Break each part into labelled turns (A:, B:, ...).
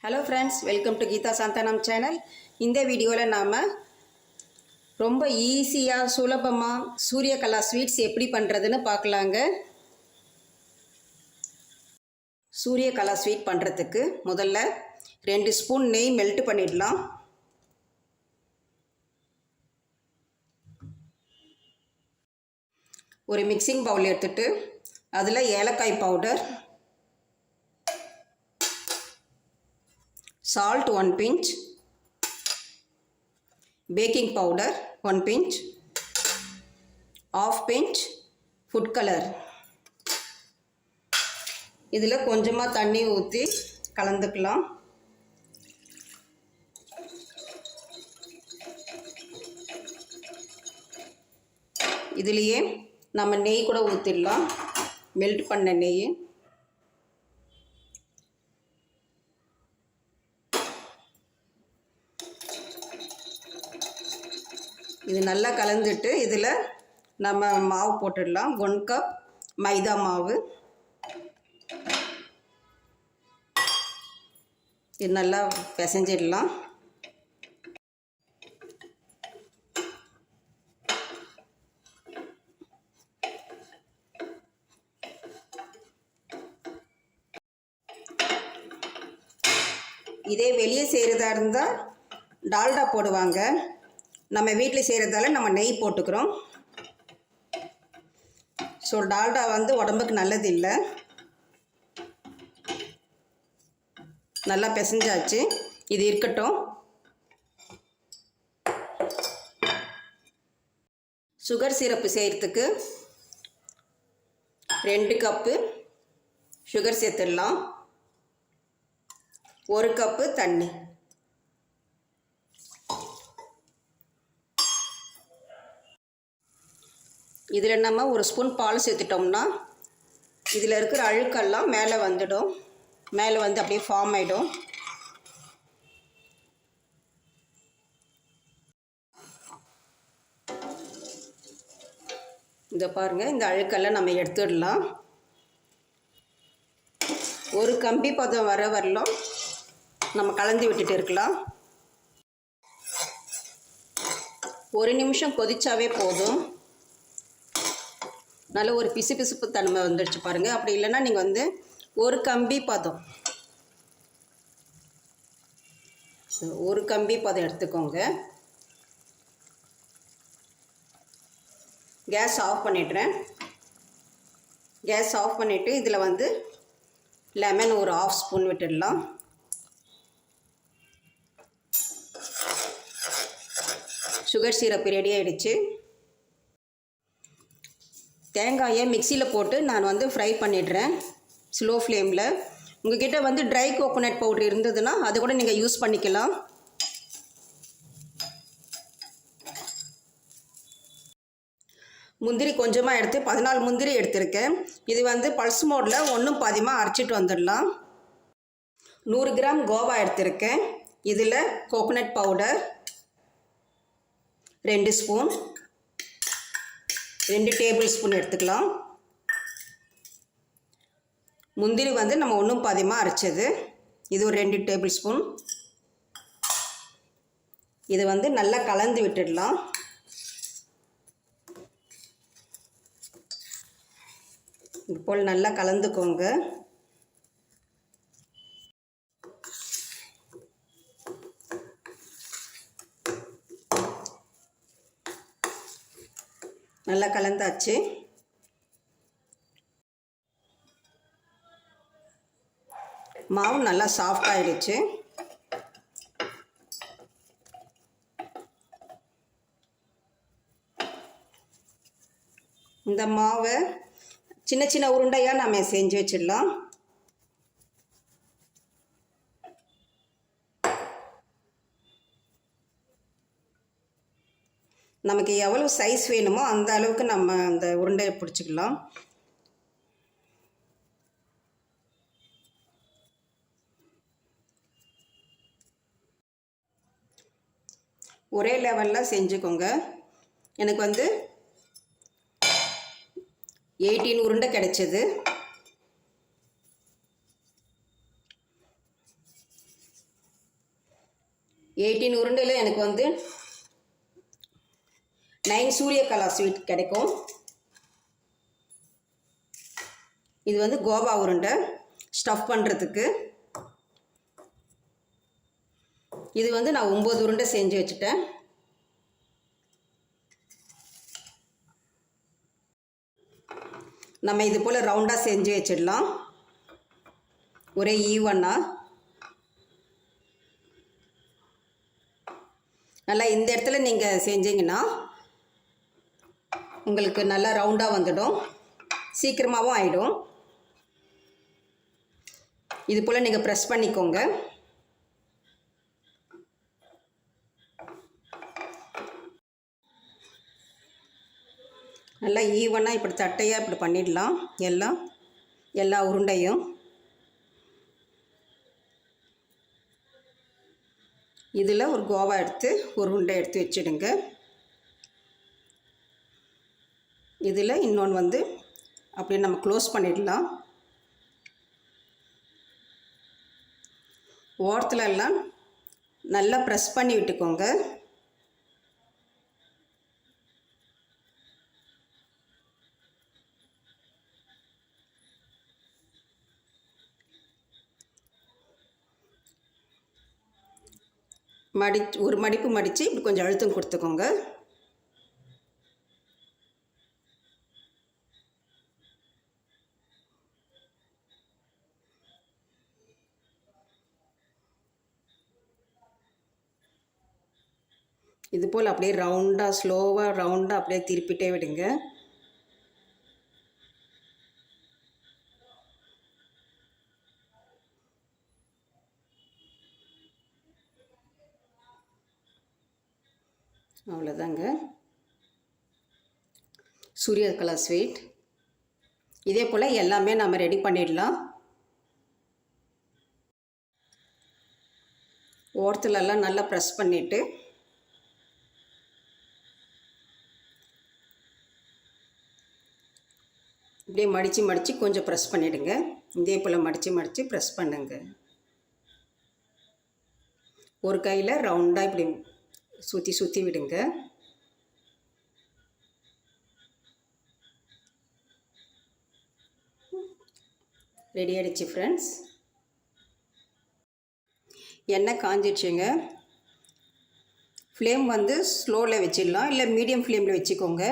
A: Hello friends, welcome to Geeta Santanam channel. இந்த வீடியோல நாம ரொம்ப ஈஸியா சுலபமா சூரியகலா ஸ்வீட்ஸ் எப்படி பண்றதுன்னு பார்க்கலாங்க. சூரியகலா ஸ்வீட் பண்றதுக்கு முதல்ல 2 ஸ்பூன் நெய் மெல்ட் பண்ணிடலாம். ஒரு மிக்சிங் பவுல் எடுத்துட்டு அதுல ஏலக்காய் powder, salt 1 pinch, baking powder 1 pinch, half pinch food color. இதில் கொஞ்சமாக தண்ணி ஊற்றி கலந்துக்கலாம். இதுலேயே நம்ம நெய் கூட ஊற்றிடலாம், மெல்ட் பண்ண நெய். இது நல்லா கலந்துட்டு இதில் நம்ம மாவு போட்டுடலாம். 1 கப் மைதா மாவு. இது நல்லா பிசைஞ்சிடலாம். இதே வெளியே செய்கிறதா இருந்தால் டால்டா போடுவாங்க. நம்ம வீட்டில் செய்கிறதால நம்ம நெய் போட்டுக்கிறோம். ஸோ டால்டா வந்து உடம்புக்கு நல்லது இல்லை. நல்லா பிசைஞ்சாச்சு, இது இருக்கட்டும். சுகர் சிரப்பு செய்கிறதுக்கு 2 கப்பு சுகர் சேர்த்துடலாம். 1 கப்பு தண்ணி. இதில் நம்ம 1 ஸ்பூன் பால் சேர்த்துட்டோம்னா இதில் இருக்கிற அழுக்கெல்லாம் மேலே வந்துடும். மேலே வந்து அப்படியே ஃபார்ம் ஆகிடும். இதை பாருங்கள், இந்த அழுக்கெல்லாம் நம்ம எடுத்துடலாம். ஒரு கம்பி பதம் வரலாம் நம்ம கலந்து விட்டுட்டு இருக்கலாம். 1 நிமிஷம் கொதிச்சாவே போதும். நல்ல ஒரு பிசுபிசுப்பு தன்மை வந்துடுச்சு பாருங்கள். அப்படி இல்லைன்னா நீங்கள் வந்து ஒரு கம்பி பதம் எடுத்துக்கோங்க. கேஸ் ஆஃப் பண்ணிடுறேன். கேஸ் ஆஃப் பண்ணிவிட்டு இதில் வந்து லெமன் ஒரு 1/2 ஸ்பூன் விட்டுடலாம். சுகர் சிரப் ரெடி ஆகிடுச்சு. தேங்காயை மிக்சியில் போட்டு நான் வந்து ஃப்ரை பண்ணிடுறேன் ஸ்லோ ஃப்ளேமில். உங்கள்கிட்ட வந்து ட்ரை கோகோனட் பவுடர் இருந்ததுன்னா அது கூட நீங்கள் யூஸ் பண்ணிக்கலாம். முந்திரி கொஞ்சமாக எடுத்து 14 முந்திரி எடுத்திருக்கேன். இது வந்து பல்ஸ் மோடில் 1 பாதியமாக அரைச்சிட்டு வந்துடலாம். 100 கிராம் கோவா எடுத்திருக்கேன். இதில் coconut powder 2 spoon, 2 table spoon எடுத்துக்கலாம். முந்திரி வந்து நம்ம 1 பாதியமாக அரைச்சது, இது ஒரு 2 டேபிள் ஸ்பூன். இது வந்து நல்லா கலந்து விட்டுடலாம். இது போல் நல்லா கலந்துக்கோங்க. நல்லா கலந்தாச்சு. மாவு நல்லா சாஃப்ட் ஆயிடுச்சு. இந்த மாவை சின்ன சின்ன உருண்டையாக நம்ம செஞ்சு வச்சிடலாம். நமக்கு எவ்வளோ சைஸ் வேணுமோ அந்த அளவுக்கு நம்ம அந்த உருண்டையை பிடிச்சிக்கலாம். ஒரே லெவலில் செஞ்சுக்கோங்க. எனக்கு வந்து 18 உருண்டை கிடைச்சது. 18 உருண்டையில் எனக்கு வந்து 9 சூரியகலா ஸ்வீட் கிடைக்கும். இது வந்து கோவா உருண்டை ஸ்டஃப் பண்ணுறதுக்கு. இது வந்து நான் 9 உருண்டை செஞ்சு வச்சுட்டேன். நம்ம இது போல் ரவுண்டாக செஞ்சு வச்சிடலாம், ஒரே ஈவனாக. நல்லா இந்த இடத்துல நீங்கள் செஞ்சீங்கன்னா உங்களுக்கு நல்லா ரவுண்டாக வந்துடும், சீக்கிரமாகவும் ஆகிடும். இது போல் நீங்கள் ப்ரெஸ் பண்ணிக்கோங்க. நல்லா ஈவனாக இப்படி தட்டையாக இப்படி பண்ணிடலாம் எல்லா உருண்டையும். இதில் ஒரு கோவா எடுத்து ஒரு உருண்டை எடுத்து வச்சுடுங்க. இதில் இன்னொன்று வந்து அப்படியே நம்ம க்ளோஸ் பண்ணிடலாம். ஓரத்துல எல்லாம் நல்லா ப்ரெஸ் பண்ணி விட்டுக்கோங்க. ஒரு மடிப்பு மடித்து இப்படி கொஞ்சம் அழுத்தம் கொடுத்துக்கோங்க. இது போல் அப்படியே ரவுண்டாக ஸ்லோவாக ரவுண்டாக அப்படியே திருப்பிட்டே விடுங்க. அவ்வளோதாங்க, சூரியகலா ஸ்வீட். இதே போல் எல்லாமே நம்ம ரெடி பண்ணிடலாம். ஓரத்துலலாம் நல்லா ப்ரெஸ் பண்ணிவிட்டு இப்படியே மடித்து கொஞ்சம் ப்ரெஸ் பண்ணிவிடுங்க. இதே போல் மடித்து ப்ரெஸ் பண்ணுங்க. ஒரு கையில் ரவுண்டாக இப்படி சுற்றி விடுங்க. ரெடி ஆகிடுச்சு ஃப்ரெண்ட்ஸ். எண்ணெய் காஞ்சிடுச்சுங்க. ஃப்ளேம் வந்து ஸ்லோவில் வச்சிடலாம், இல்லை மீடியம் ஃப்ளேமில் வச்சுக்கோங்க.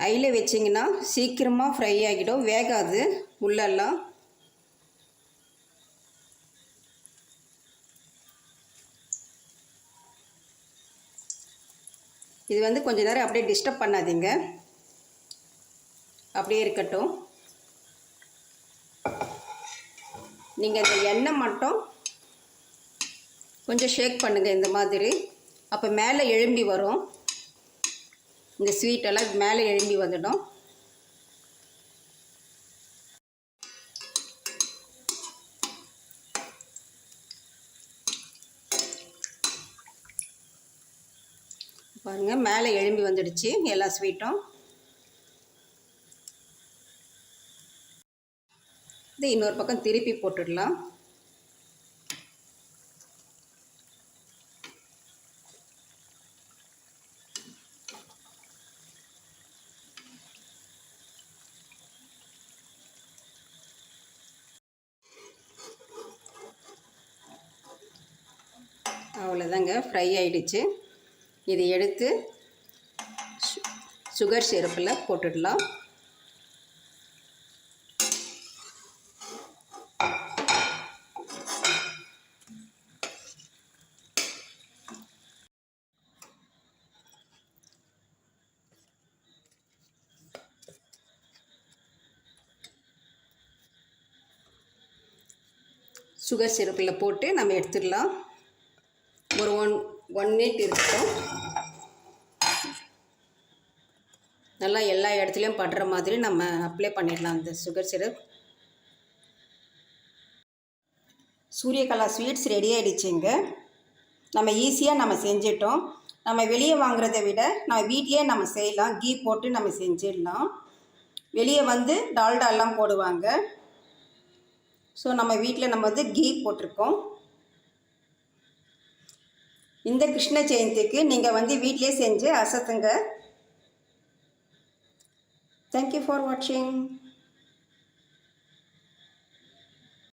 A: ஹையில் வச்சிங்கன்னா சீக்கிரமாக ஃப்ரை ஆகிடும், வேகாது உள்ளெல்லாம். இது வந்து கொஞ்ச நேரம் அப்படியே டிஸ்டர்ப் பண்ணாதீங்க, அப்படியே இருக்கட்டும். நீங்கள் இந்த எண்ணெய் மட்டும் கொஞ்சம் ஷேக் பண்ணுங்கள் இந்த மாதிரி. அப்போ மேலே எழும்பி வரும், இந்த ஸ்வீட்டெல்லாம் மேலே எழும்பி வந்துடும். பாருங்கள், மேலே எழும்பி வந்துடுச்சு எல்லா ஸ்வீட்டும். இது இன்னொரு பக்கம் திருப்பி போட்டுடலாம். அவ்வளோதாங்க, ஃப்ரை ஆகிடுச்சு. இதை எடுத்து சுகர் சிரப்பில் போட்டுடலாம். சுகர் சிரப்பில் போட்டு நம்ம எடுத்துடலாம். ஒரு ஒன் மினிட் இருக்கட்டும். நல்லா எல்லா இடத்துலையும் படுற மாதிரி நம்ம அப்ளை பண்ணிடலாம் அந்த sugar syrup. Suryakala sweets ready ஆகிடுச்சுங்க. நம்ம ஈஸியாக நம்ம செஞ்சிட்டோம். நம்ம வெளியே வாங்குறத விட நம்ம வீட்லேயே நம்ம செய்யலாம். கீ போட்டு நம்ம செஞ்சிடலாம். வெளியே வந்து டால்டாலாம் போடுவாங்க. ஸோ நம்ம வீட்டில் நம்ம வந்து கீ போட்டிருக்கோம். இந்த கிருஷ்ண ஜெயந்திக்கு நீங்கள் வந்து வீட்டிலே செஞ்சு அசத்துங்க. தேங்க்யூ ஃபார் வாட்சிங்.